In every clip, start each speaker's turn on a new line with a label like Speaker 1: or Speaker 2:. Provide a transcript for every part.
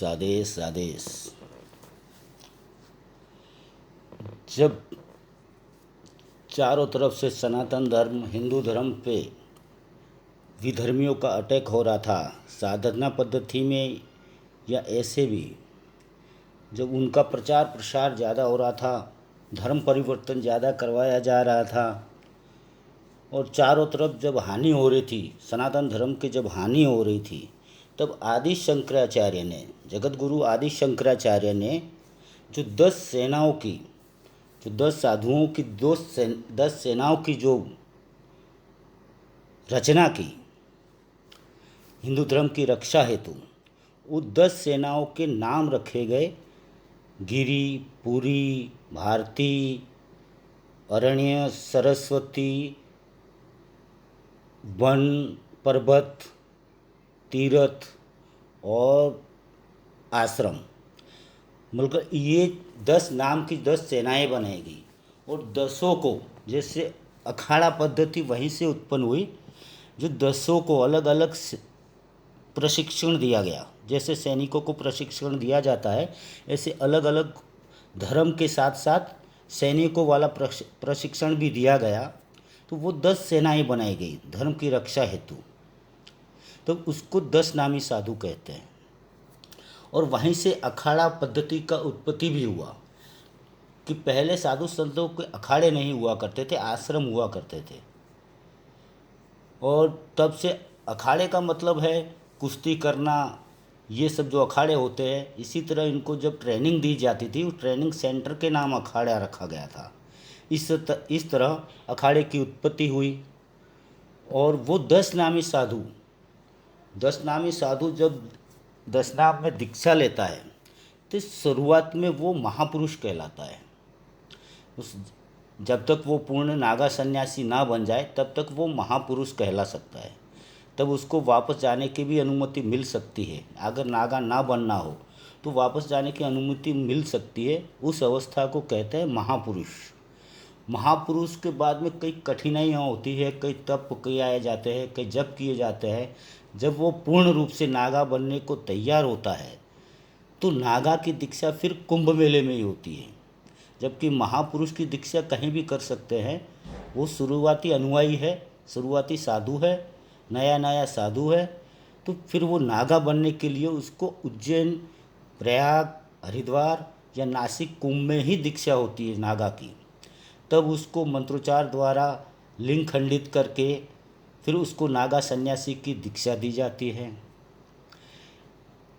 Speaker 1: आदेश आदेश। जब चारों तरफ से सनातन धर्म हिंदू धर्म पे विधर्मियों का अटैक हो रहा था, साधना पद्धति में या ऐसे भी, जब उनका प्रचार प्रसार ज़्यादा हो रहा था, धर्म परिवर्तन ज़्यादा करवाया जा रहा था और चारों तरफ जब हानि हो रही थी, सनातन धर्म की जब हानि हो रही थी, तब आदि शंकराचार्य ने, जगत गुरु आदि शंकराचार्य ने जो 10 सेनाओं की, जो 10 साधुओं की 10 सेनाओं की जो रचना की हिंदू धर्म की रक्षा हेतु, वो 10 सेनाओं के नाम रखे गए। गिरी, पुरी, भारती, अरण्य, सरस्वती, वन, पर्वत, तीर्थ और आश्रम, मतलब ये 10 नाम की 10 सेनाएं बनाएगी। और 10 को, जैसे अखाड़ा पद्धति वहीं से उत्पन्न हुई, जो 10 को अलग अलग प्रशिक्षण दिया गया। जैसे सैनिकों को प्रशिक्षण दिया जाता है, ऐसे अलग अलग धर्म के साथ साथ सैनिकों वाला प्रशिक्षण भी दिया गया। तो वो 10 सेनाएं बनाई गई धर्म की रक्षा हेतु, तो उसको 10 नामी साधु कहते हैं। और वहीं से अखाड़ा पद्धति का उत्पत्ति भी हुआ कि पहले साधु संतों के अखाड़े नहीं हुआ करते थे, आश्रम हुआ करते थे। और तब से अखाड़े का मतलब है कुश्ती करना, ये सब जो अखाड़े होते हैं। इसी तरह इनको जब ट्रेनिंग दी जाती थी, उस ट्रेनिंग सेंटर के नाम अखाड़ा रखा गया था। इस तरह अखाड़े की उत्पत्ति हुई। और वो 10 नामी साधु, 10 नामी साधु जब 10 नाम में दीक्षा लेता है, तो शुरुआत में वो महापुरुष कहलाता है। जब तक वो पूर्ण नागा सन्यासी ना बन जाए, तब तक वो महापुरुष कहला सकता है। तब उसको वापस जाने की भी अनुमति मिल सकती है। अगर नागा ना बनना हो तो वापस जाने की अनुमति मिल सकती है। उस अवस्था को कहते हैं महापुरुष। महापुरुष के बाद में कई कठिनाइयाँ होती है, कई तप किए जाते हैं, कई जप किए जाते हैं। जब वो पूर्ण रूप से नागा बनने को तैयार होता है, तो नागा की दीक्षा फिर कुंभ मेले में ही होती है। जबकि महापुरुष की दीक्षा कहीं भी कर सकते हैं। वो शुरुआती अनुयायी है, शुरुआती साधु है, नया नया साधु है। तो फिर वो नागा बनने के लिए उसको उज्जैन, प्रयाग, हरिद्वार या नासिक, कुंभ में ही दीक्षा होती है नागा की। तब उसको मंत्रोच्चार द्वारा लिंग खंडित करके फिर उसको नागा सन्यासी की दीक्षा दी जाती है।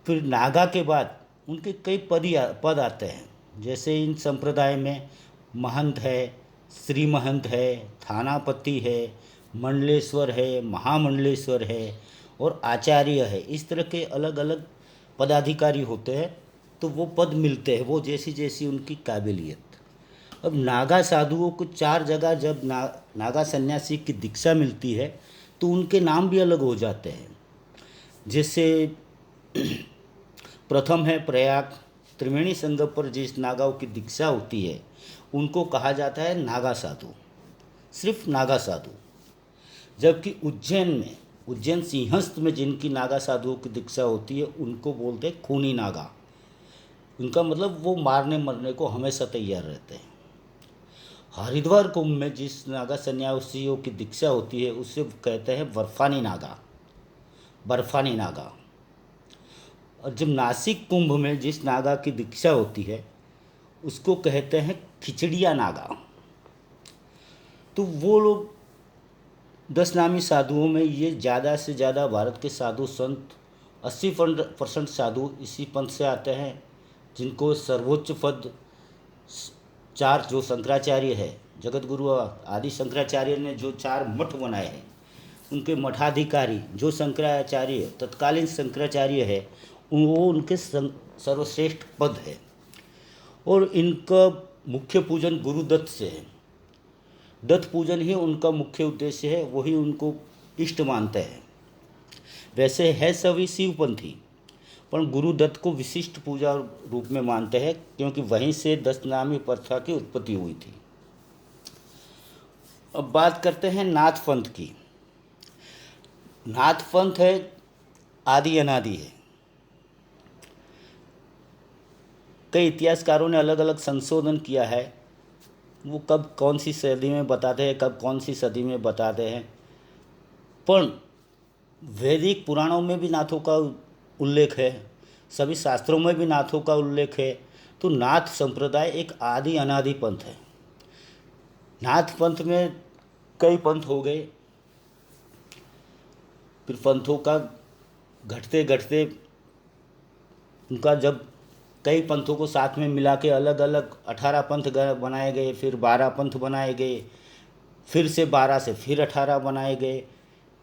Speaker 1: फिर नागा के बाद उनके कई पद आते हैं। जैसे इन संप्रदाय में महंत है, श्री महंत है, थानापति है, मंडलेश्वर है, महामंडलेश्वर है और आचार्य है। इस तरह के अलग अलग पदाधिकारी होते हैं। तो वो पद मिलते हैं, वो जैसी जैसी उनकी काबिलियत। अब नागा साधुओं को 4 जगह जब नागा सन्यासी की दीक्षा मिलती है, तो उनके नाम भी अलग हो जाते हैं। जैसे प्रथम है प्रयाग, त्रिवेणी संगम पर जिस नागाओं की दीक्षा होती है, उनको कहा जाता है नागा साधु, सिर्फ नागा साधु। जबकि उज्जैन सिंहस्थ में जिनकी नागा साधुओं की दीक्षा होती है, उनको बोलते हैं खूनी नागा। उनका मतलब वो मारने मरने को हमेशा तैयार रहते हैं। हरिद्वार कुंभ में जिस नागा सन्यासियों की दीक्षा होती है, उसे कहते हैं बर्फानी नागा। और जब नासिक कुंभ में जिस नागा की दीक्षा होती है, उसको कहते हैं खिचड़िया नागा। तो वो लोग 10 नामी साधुओं में ये ज़्यादा से ज़्यादा भारत के साधु संत 80% साधु इसी पंथ से आते हैं, जिनको सर्वोच्च पद 4 जो शंकराचार्य है, जगत गुरु आदि शंकराचार्य ने जो 4 मठ बनाए हैं, उनके मठाधिकारी जो शंकराचार्य, तत्कालीन शंकराचार्य है, वो उनके सर्वश्रेष्ठ पद है। और इनका मुख्य पूजन गुरुदत्त से है। दत्त पूजन ही उनका मुख्य उद्देश्य है, वही उनको इष्ट मानते हैं। वैसे है सभी शिवपंथी, पर गुरुदत्त को विशिष्ट पूजा रूप में मानते हैं, क्योंकि वहीं से 10 नामी प्रथा की उत्पत्ति हुई थी। अब बात करते हैं नाथ पंथ की। नाथ पंथ है आदि अनादि है। कई इतिहासकारों ने अलग अलग संशोधन किया है, वो कब कौन सी सदी में बताते हैं, कब कौन सी सदी में बताते हैं, पर वैदिक पुराणों में भी नाथों का उल्लेख है, सभी शास्त्रों में भी नाथों का उल्लेख है। तो नाथ संप्रदाय एक आदि अनादि पंथ है। नाथ पंथ में कई पंथ हो गए, फिर पंथों का घटते घटते उनका जब कई पंथों को साथ में मिला के अलग अलग 18 पंथ बनाए गए, फिर 12 पंथ बनाए गए, फिर से 12 से फिर 18 बनाए गए,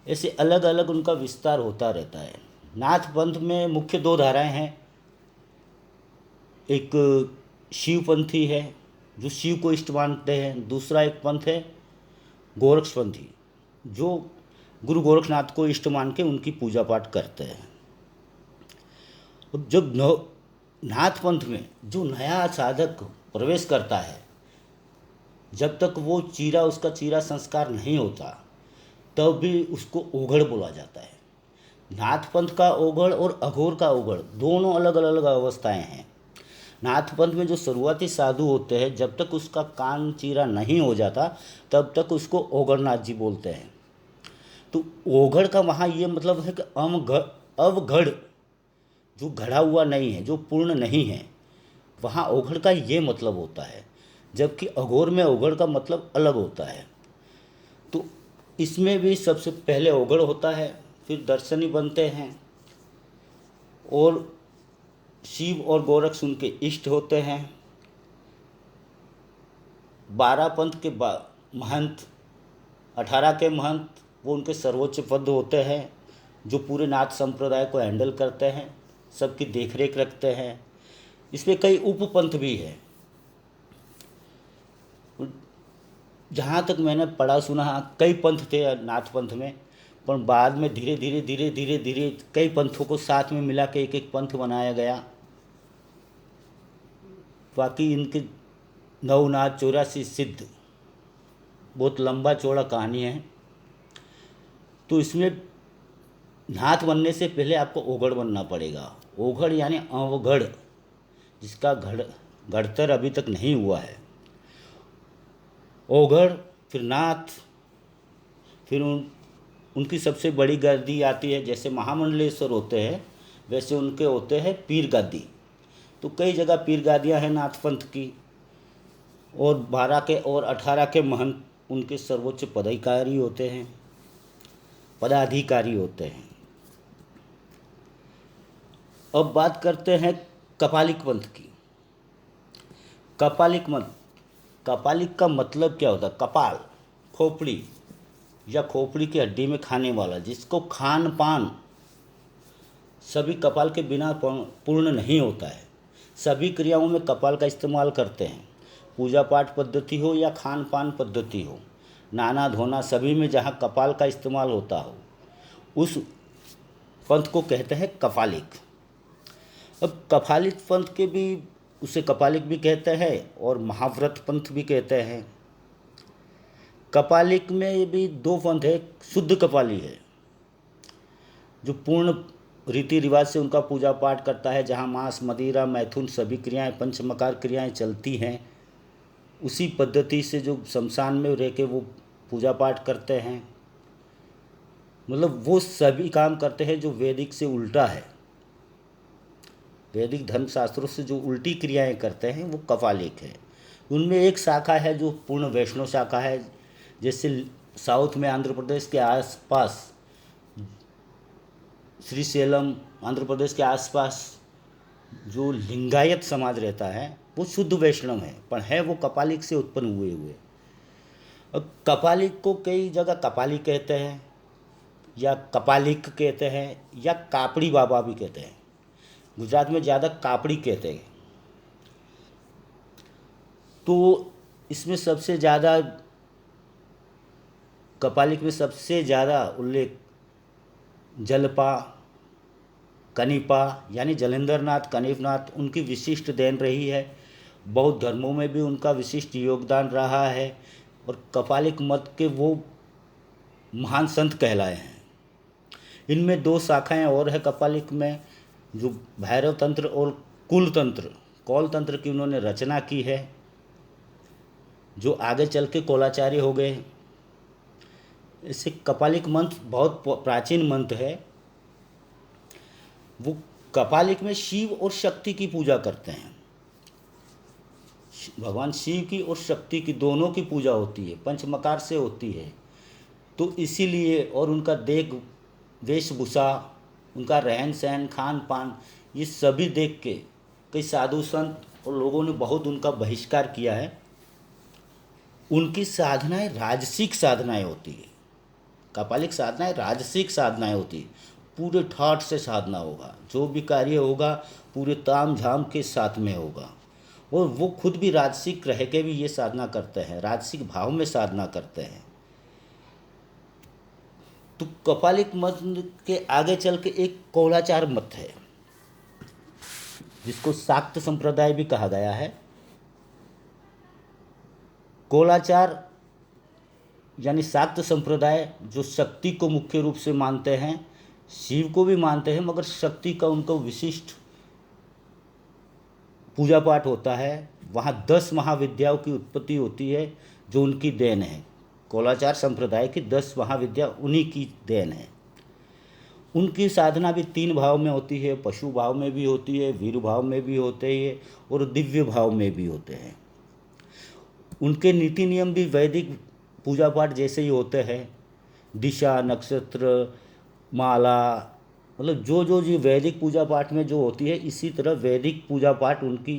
Speaker 1: ऐसे अलग अलग उनका विस्तार होता रहता है। नाथ पंथ में मुख्य दो धाराएं हैं, एक शिवपंथी है जो शिव को इष्ट मानते हैं, दूसरा एक पंथ है गोरक्षपंथी जो गुरु गोरखनाथ को इष्ट मान के उनकी पूजा पाठ करते हैं। जब नाथ पंथ में जो नया साधक प्रवेश करता है, जब तक वो उसका चीरा संस्कार नहीं होता तब भी उसको ओघड़ बोला जाता है। नाथ पंथ का ओघड़ और अघोर का ओघड़ दोनों अलग अलग अवस्थाएं हैं। नाथ पंथ में जो शुरुआती साधु होते हैं, जब तक उसका कान चीरा नहीं हो जाता तब तक उसको ओघड़नाथ जी बोलते हैं। तो ओघड़ का वहाँ ये मतलब है कि अवघड़, जो घड़ा हुआ नहीं है, जो पूर्ण नहीं है, वहाँ ओघड़ का ये मतलब होता है, जबकि अघोर में ओघड़ का मतलब अलग होता है। तो इसमें भी सबसे पहले ओघड़ होता है, फिर दर्शनी बनते हैं, और शिव और गोरक्ष उनके इष्ट होते हैं। 12 पंथ के महंत, 18 के महंत, वो उनके सर्वोच्च पद होते हैं, जो पूरे नाथ संप्रदाय को हैंडल करते हैं, सबकी देखरेख रखते हैं। इसमें कई उपपंथ भी हैं। जहाँ तक मैंने पढ़ा सुना, कई पंथ थे नाथ पंथ में, पर बाद में धीरे धीरे धीरे धीरे धीरे कई पंथों को साथ में मिला के एक एक पंथ बनाया गया। बाकी इनके 9 नाथ 84 सिद्ध, बहुत लंबा चौड़ा कहानी है। तो इसमें नाथ बनने से पहले आपको ओघड़ बनना पड़ेगा। ओघड़ यानी अवघड़, जिसका घड़तर अभी तक नहीं हुआ है। ओघड़, फिर नाथ, फिर उनकी सबसे बड़ी गद्दी आती है। जैसे महामंडलेश्वर होते हैं वैसे उनके होते हैं पीर गद्दी। तो कई जगह पीर गादियाँ हैं नाथ पंथ की, और 12 के और 18 के महंत उनके सर्वोच्च पदाधिकारी होते हैं। अब बात करते हैं कपालिक पंथ की। कपालिक का मतलब क्या होता है? कपाल, खोपड़ी या खोपड़ी की हड्डी में खाने वाला, जिसको खान पान सभी कपाल के बिना पूर्ण नहीं होता है। सभी क्रियाओं में कपाल का इस्तेमाल करते हैं, पूजा पाठ पद्धति हो या खान पान पद्धति हो, नहाना धोना, सभी में जहाँ कपाल का इस्तेमाल होता हो उस पंथ को कहते हैं कपालिक। अब कपालिक पंथ के भी, उसे कपालिक भी कहते हैं और महाव्रत पंथ भी कहते हैं। कपालिक में भी 2 पंथ है। शुद्ध कपाली है जो पूर्ण रीति रिवाज से उनका पूजा पाठ करता है, जहाँ मांस मदिरा मैथुन सभी क्रियाएं, पंचमकार क्रियाएं चलती हैं, उसी पद्धति से जो शमशान में रह के वो पूजा पाठ करते हैं। मतलब वो सभी काम करते हैं जो वैदिक से उल्टा है। वैदिक धर्मशास्त्रों से जो उल्टी क्रियाएं करते हैं वो कपालिक है। उनमें एक शाखा है जो पूर्ण वैष्णव शाखा है। जैसे साउथ में आंध्र प्रदेश के आसपास, श्रीशैलम आंध्र प्रदेश के आसपास जो लिंगायत समाज रहता है वो शुद्ध वैष्णव है, पर है वो कपालिक से उत्पन्न हुए। अब कपालिक को कई जगह कपाली कहते हैं या कपालिक कहते हैं या कापड़ी बाबा भी कहते हैं। गुजरात में ज़्यादा कापड़ी कहते हैं। तो इसमें सबसे ज़्यादा, कपालिक में सबसे ज़्यादा उल्लेख जलपा, कनिपा यानी जलेंद्र नाथ, कनिपनाथ, उनकी विशिष्ट देन रही है। बौद्ध धर्मों में भी उनका विशिष्ट योगदान रहा है, और कपालिक मत के वो महान संत कहलाए हैं। इनमें 2 शाखाएं और है कपालिक में, जो भैरव तंत्र और कुल तंत्र। कौल तंत्र की उन्होंने रचना की है, जो आगे चल के कौलाचार्य हो गए। इसे कपालिक मंत्र बहुत प्राचीन मंत्र है। वो कपालिक में शिव और शक्ति की पूजा करते हैं। भगवान शिव की और शक्ति की दोनों की पूजा होती है, पंचमकार से होती है। तो इसीलिए, और उनका वेशभूषा, उनका रहन सहन, खान पान, ये सभी देख के कई साधु संत और लोगों ने बहुत उनका बहिष्कार किया है। उनकी साधनाएं राजसिक साधनाएं होती है। कपालिक साधनाएं राजसिक साधनाएं होती है। पूरे ठाठ से साधना होगा, जो भी कार्य होगा पूरे ताम झाम के साथ में होगा। और वो खुद भी राजसिक रह के भी ये साधना करते हैं, राजसिक भाव में साधना करते हैं। तो कपालिक मत के आगे चल के एक कौलाचार मत है, जिसको शाक्त संप्रदाय भी कहा गया है। कौलाचार यानी शाक्त संप्रदाय जो शक्ति को मुख्य रूप से मानते हैं, शिव को भी मानते हैं, मगर शक्ति का उनको विशिष्ट पूजा पाठ होता है। वहाँ 10 महाविद्याओं की उत्पत्ति होती है, जो उनकी देन है। कौलाचार संप्रदाय की 10 महाविद्या उन्हीं की देन है। उनकी साधना भी 3 भाव में होती है, पशु भाव में भी होती है, वीर भाव में भी होते हैं, और दिव्य भाव में भी होते हैं। उनके नीति नियम भी वैदिक पूजा पाठ जैसे ही होते हैं। दिशा, नक्षत्र, माला, मतलब जो जी वैदिक पूजा पाठ में जो होती है, इसी तरह वैदिक पूजा पाठ उनकी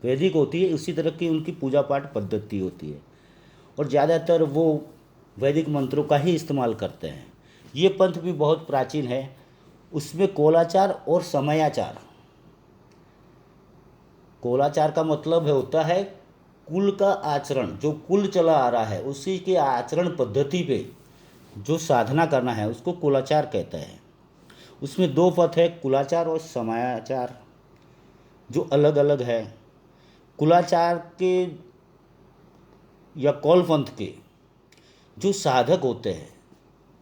Speaker 1: वैदिक होती है, उसी तरह की उनकी पूजा पाठ पद्धति होती है। और ज़्यादातर वो वैदिक मंत्रों का ही इस्तेमाल करते हैं। ये पंथ भी बहुत प्राचीन है। उसमें कौलाचार और समयाचार, कौलाचार का मतलब होता है कुल का आचरण, जो कुल चला आ रहा है उसी के आचरण पद्धति पे जो साधना करना है, उसको कुलाचार कहते हैं। उसमें 2 पथ है, कुलाचार और समयाचार, जो अलग अलग है। कुलाचार के या कौल पंथ के जो साधक होते हैं,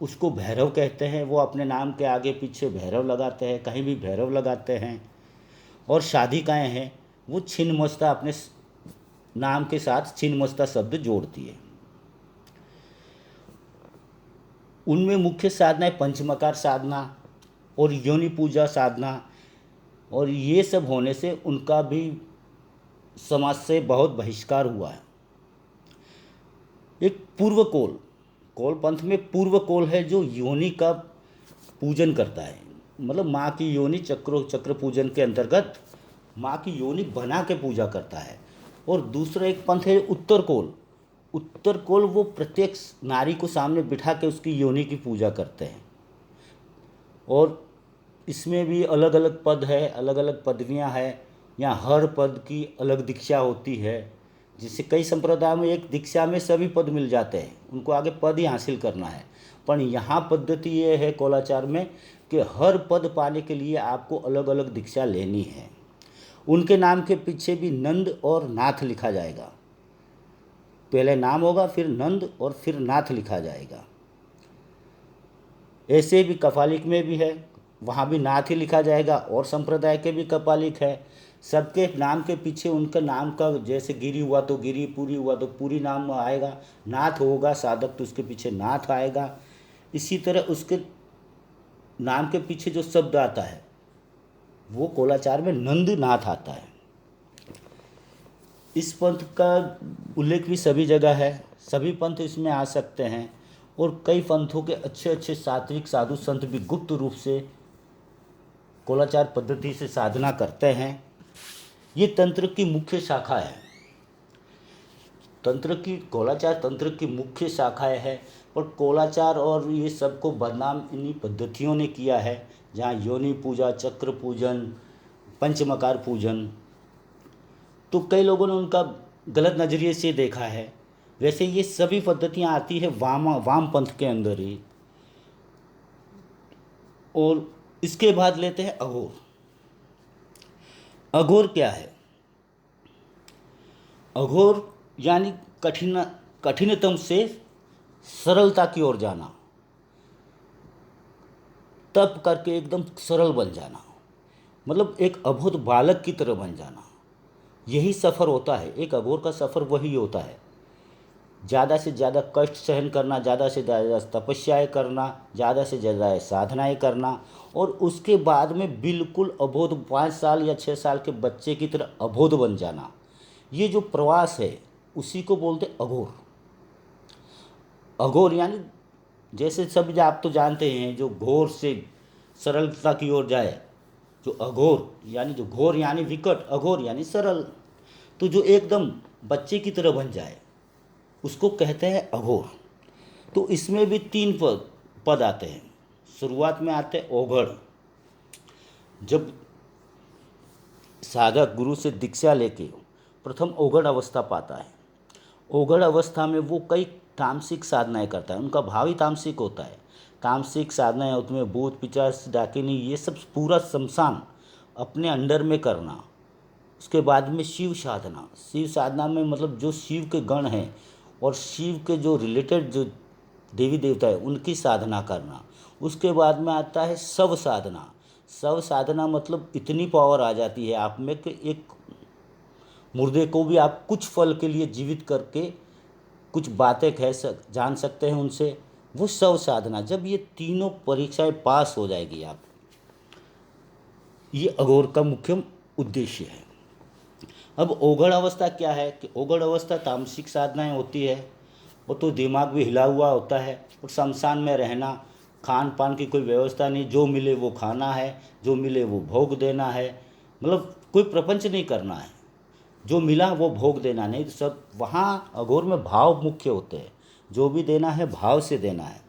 Speaker 1: उसको भैरव कहते हैं। वो अपने नाम के आगे पीछे भैरव लगाते हैं, कहीं भी भैरव लगाते हैं। और साधिकाएँ हैं, वो छिन्नमस्ता अपने नाम के साथ छिन्नमस्ता शब्द जोड़ती है। उनमें मुख्य साधना है पंचमकार साधना और योनि पूजा साधना। और ये सब होने से उनका भी समाज से बहुत बहिष्कार हुआ है। एक पूर्व कौल पंथ में पूर्व कौल है, जो योनि का पूजन करता है। मतलब माँ की योनि चक्र पूजन के अंतर्गत माँ की योनि बना के पूजा करता है। और दूसरा एक पंथ है उत्तर कौल, वो प्रत्येक नारी को सामने बिठा के उसकी योनि की पूजा करते हैं। और इसमें भी अलग अलग पद है, अलग अलग पदवियां हैं। यहाँ हर पद की अलग दीक्षा होती है। जिससे कई संप्रदायों में एक दीक्षा में सभी पद मिल जाते हैं, उनको आगे पद ही हासिल करना है। पर यहाँ पद्धति ये है कौलाचार में कि हर पद पाने के लिए आपको अलग अलग दीक्षा लेनी है। उनके नाम के पीछे भी नंद और नाथ लिखा जाएगा। पहले नाम होगा, फिर नंद और फिर नाथ लिखा जाएगा। ऐसे भी कपालिक में भी है, वहाँ भी नाथ ही लिखा जाएगा। और संप्रदाय के भी कपालिक है, सबके नाम के पीछे उनका नाम का, जैसे गिरी हुआ तो गिरी, पूरी हुआ तो पूरी नाम आएगा। नाथ होगा साधक तो उसके पीछे नाथ आएगा। इसी तरह उसके नाम के पीछे जो शब्द आता है वो कौलाचार में नंद नाथ आता है। इस पंथ का उल्लेख भी सभी जगह है, सभी पंथ इसमें आ सकते हैं। और कई पंथों के अच्छे अच्छे सात्विक साधु संत भी गुप्त रूप से कौलाचार पद्धति से साधना करते हैं। ये तंत्र की मुख्य शाखा है। कौलाचार तंत्र की मुख्य शाखाएं है। और कौलाचार और ये सबको बदनाम इन्हीं पद्धतियों ने किया है, जहाँ योनि पूजा, चक्र पूजन, पंचमकार पूजन, तो कई लोगों ने उनका गलत नज़रिए से देखा है। वैसे ये सभी पद्धतियाँ आती है वाम पंथ के अंदर ही। और इसके बाद लेते हैं अघोर। अघोर क्या है? अघोर यानी कठिनतम से सरलता की ओर जाना, तप करके एकदम सरल बन जाना, मतलब एक अभूत बालक की तरह बन जाना। यही सफ़र होता है, एक अघोर का सफ़र वही होता है। ज़्यादा से ज़्यादा कष्ट सहन करना, ज़्यादा से ज़्यादा तपस्याएँ करना, ज़्यादा से ज़्यादा साधनाएँ करना, और उसके बाद में बिल्कुल अबोध 5 साल या 6 साल के बच्चे की तरह अबोध बन जाना। ये जो प्रवास है उसी को बोलते अघोर। अघोर यानी जैसे सब आप तो जानते हैं, जो घोर से सरलता की ओर जाए, जो अघोर यानी जो घोर यानी विकट, अघोर यानी सरल। तो जो एकदम बच्चे की तरह बन जाए उसको कहते हैं अघोर। तो इसमें भी 3 पद पद आते हैं। शुरुआत में आते हैं ओघड़। जब साधक गुरु से दीक्षा लेके प्रथम ओघड़ अवस्था पाता है, ओघड़ अवस्था में वो कई तामसिक साधनाएं करता है, उनका भाव ही तामसिक होता है। तामसिक साधनाएं होती में भूत पिचास डाकिनी ये सब पूरा शमशान अपने अंडर में करना। उसके बाद में शिव साधना, शिव साधना में मतलब जो शिव के गण हैं और शिव के जो रिलेटेड जो देवी देवता है उनकी साधना करना। उसके बाद में आता है शव साधना। शव साधना मतलब इतनी पावर आ जाती है आप में कि एक मुर्दे को भी आप कुछ फल के लिए जीवित करके कुछ बातें जान सकते हैं उनसे, वो शव साधना। जब ये तीनों परीक्षाएं पास हो जाएगी आप, ये अघोर का मुख्य उद्देश्य है। अब ओघड़ अवस्था क्या है कि ओघड़ अवस्था तामसिक साधनाएं होती है, वो तो दिमाग भी हिला हुआ होता है, और शमशान में रहना, खान पान की कोई व्यवस्था नहीं, जो मिले वो खाना है, जो मिले वो भोग देना है, मतलब कोई प्रपंच नहीं करना है, जो मिला वो भोग देना नहीं। तो सब वहाँ अघोर में भाव मुख्य होते हैं, जो भी देना है भाव से देना है।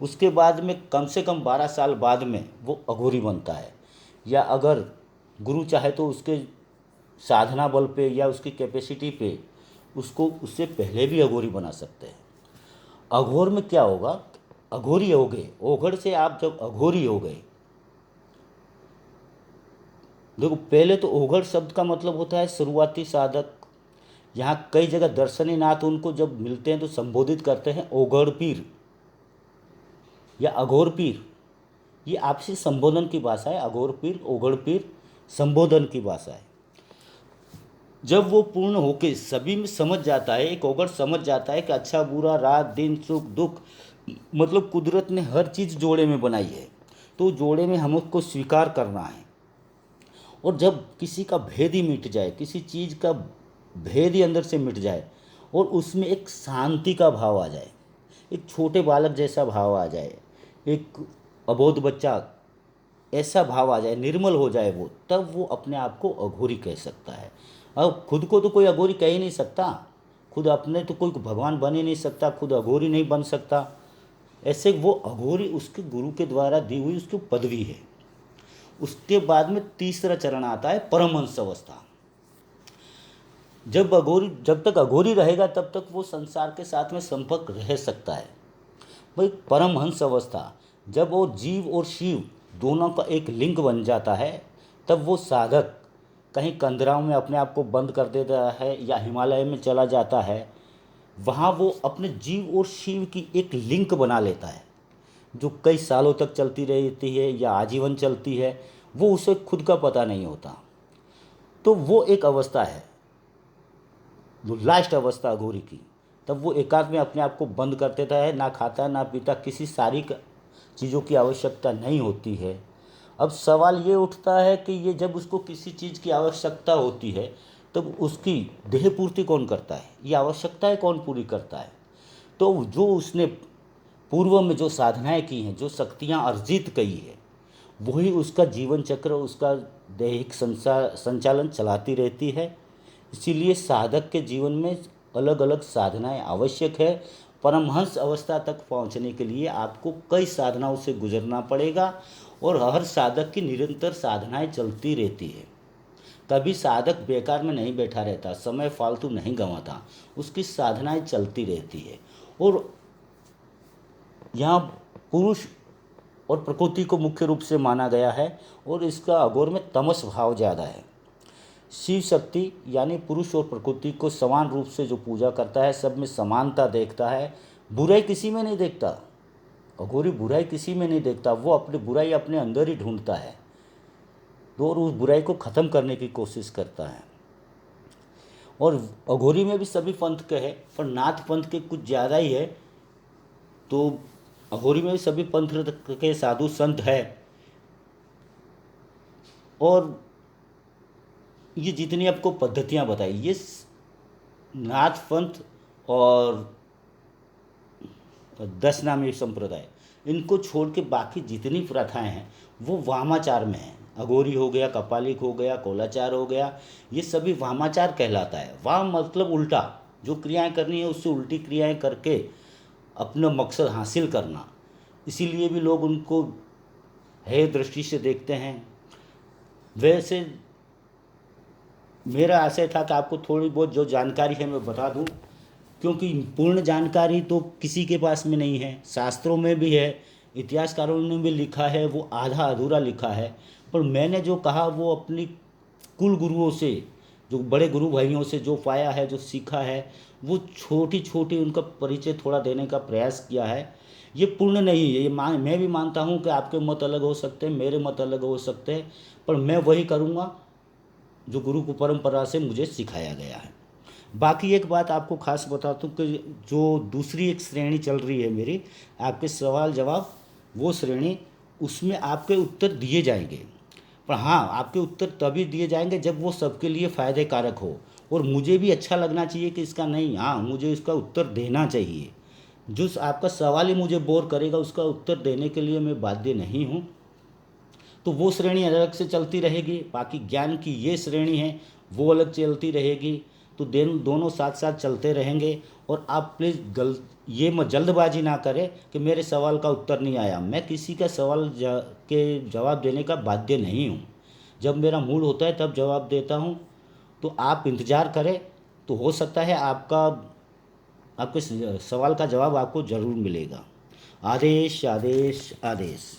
Speaker 1: उसके बाद में कम से कम 12 साल बाद में वो अघोरी बनता है, या अगर गुरु चाहे तो उसके साधना बल पे या उसकी कैपेसिटी पे उसको उससे पहले भी अघोरी बना सकते हैं। अघोर में क्या होगा, अघोरी हो गए, ओघड़ से आप जब अघोरी हो गए, देखो पहले तो ओघड़ शब्द का मतलब होता है शुरुआती साधक। यहाँ कई जगह दर्शनी नाथ उनको जब मिलते हैं तो संबोधित करते हैं ओघड़ पीर या अघोर पीर। ये आपसी संबोधन की भाषा है, अघोर पीर ओघड़ पीर संबोधन की भाषा है। जब वो पूर्ण होके सभी में समझ जाता है, एक ओघड़ समझ जाता है कि अच्छा बुरा रात दिन सुख दुख मतलब कुदरत ने हर चीज़ जोड़े में बनाई है, तो जोड़े में हम उसको स्वीकार करना है। और जब किसी का भेद ही मिट जाए, किसी चीज़ का भेद ही अंदर से मिट जाए और उसमें एक शांति का भाव आ जाए, एक छोटे बालक जैसा भाव आ जाए, एक अबोध बच्चा ऐसा भाव आ जाए, निर्मल हो जाए वो, तब वो अपने आप को अघोरी कह सकता है। अब खुद को तो कोई अघोरी कह ही नहीं सकता, खुद अपने तो कोई भगवान बन ही नहीं सकता, खुद अघोरी नहीं बन सकता। ऐसे वो अघोरी उसके गुरु के द्वारा दी हुई उसकी पदवी है। उसके बाद में तीसरा चरण आता है परमहंस अवस्था। जब तक अघोरी रहेगा तब तक वो संसार के साथ में संपर्क रह सकता है। भाई परमहंस अवस्था, जब वो जीव और शिव दोनों का एक लिंक बन जाता है, तब वो साधक कहीं कंदराओं में अपने आप को बंद कर देता है या हिमालय में चला जाता है। वहाँ वो अपने जीव और शिव की एक लिंक बना लेता है जो कई सालों तक चलती रहती है या आजीवन चलती है, वो उसे खुद का पता नहीं होता। तो वो एक अवस्था है, जो लास्ट अवस्था अघोरी की। तब वो एकांत में अपने आप को बंद कर देता है, ना खाता ना पीता, किसी शारीरिक चीज़ों की आवश्यकता नहीं होती है। अब सवाल ये उठता है कि ये जब उसको किसी चीज़ की आवश्यकता होती है तब उसकी देह पूर्ति कौन करता है, ये आवश्यकताएं कौन पूरी करता है। तो जो उसने पूर्व में जो साधनाएं की हैं, जो शक्तियां अर्जित की है, वही उसका जीवन चक्र, उसका दैहिक संचालन चलाती रहती है। इसीलिए साधक के जीवन में अलग अलग साधनाएं आवश्यक है। परमहंस अवस्था तक पहुंचने के लिए आपको कई साधनाओं से गुजरना पड़ेगा, और हर साधक की निरंतर साधनाएं चलती रहती है। कभी साधक बेकार में नहीं बैठा रहता, समय फालतू नहीं गंवाता, उसकी साधनाएं चलती रहती है। और यहाँ पुरुष और प्रकृति को मुख्य रूप से माना गया है, और इसका अघोर में तमस भाव ज़्यादा है। शिव शक्ति यानी पुरुष और प्रकृति को समान रूप से जो पूजा करता है, सब में समानता देखता है, बुराई किसी में नहीं देखता। अघोरी बुराई किसी में नहीं देखता, वो अपनी बुराई अपने अंदर ही ढूंढता है और उस बुराई को ख़त्म करने की कोशिश करता है। और अघोरी में भी सभी पंथ के हैं, पर नाथ पंथ के कुछ ज़्यादा ही है। तो अघोरी में भी सभी पंथ के साधु संत है। और ये जितनी आपको पद्धतियाँ बताई, ये नाथ पंथ और 10 नामी संप्रदाय, इनको छोड़ के बाकी जितनी प्रथाएं हैं वो वामाचार में हैं। अघोरी हो गया, कपालिक हो गया, कोलाचार हो गया, ये सभी वामाचार कहलाता है। वाम मतलब उल्टा, जो क्रियाएं करनी है उससे उल्टी क्रियाएं करके अपना मकसद हासिल करना। इसीलिए भी लोग उनको हेय दृष्टि से देखते हैं। वैसे मेरा आशय था कि आपको थोड़ी बहुत जो जानकारी है मैं बता दूं, क्योंकि पूर्ण जानकारी तो किसी के पास में नहीं है। शास्त्रों में भी है, इतिहासकारों ने भी लिखा है, वो आधा अधूरा लिखा है। पर मैंने जो कहा वो अपनी कुल गुरुओं से, जो बड़े गुरु भाइयों से जो पाया है, जो सीखा है, वो छोटी छोटी उनका परिचय थोड़ा देने का प्रयास किया है। ये पूर्ण नहीं है, मैं भी मानता हूँ कि आपके मत अलग हो सकते हैं, मेरे मत अलग हो सकते हैं, पर मैं वही करूँगा जो गुरु को परंपरा से मुझे सिखाया गया है। बाकी एक बात आपको खास बता दूँ कि जो दूसरी एक श्रेणी चल रही है मेरी, आपके सवाल जवाब, वो श्रेणी, उसमें आपके उत्तर दिए जाएंगे। पर हाँ, आपके उत्तर तभी दिए जाएंगे जब वो सबके लिए फ़ायदे कारक हो, और मुझे भी अच्छा लगना चाहिए कि इसका नहीं, हाँ मुझे इसका उत्तर देना चाहिए। जो आपका सवाल ही मुझे बोर करेगा उसका उत्तर देने के लिए मैं बाध्य नहीं हूँ। तो वो श्रेणी अलग से चलती रहेगी, बाकी ज्ञान की ये श्रेणी है वो अलग चलती रहेगी। तो दोनों साथ साथ चलते रहेंगे। और आप प्लीज़ ये मत जल्दबाजी ना करें कि मेरे सवाल का उत्तर नहीं आया। मैं किसी का सवाल के जवाब देने का बाध्य नहीं हूँ। जब मेरा मूड होता है तब जवाब देता हूँ। तो आप इंतज़ार करें, तो हो सकता है आपके सवाल का जवाब आपको ज़रूर मिलेगा। आदेश आदेश आदेश।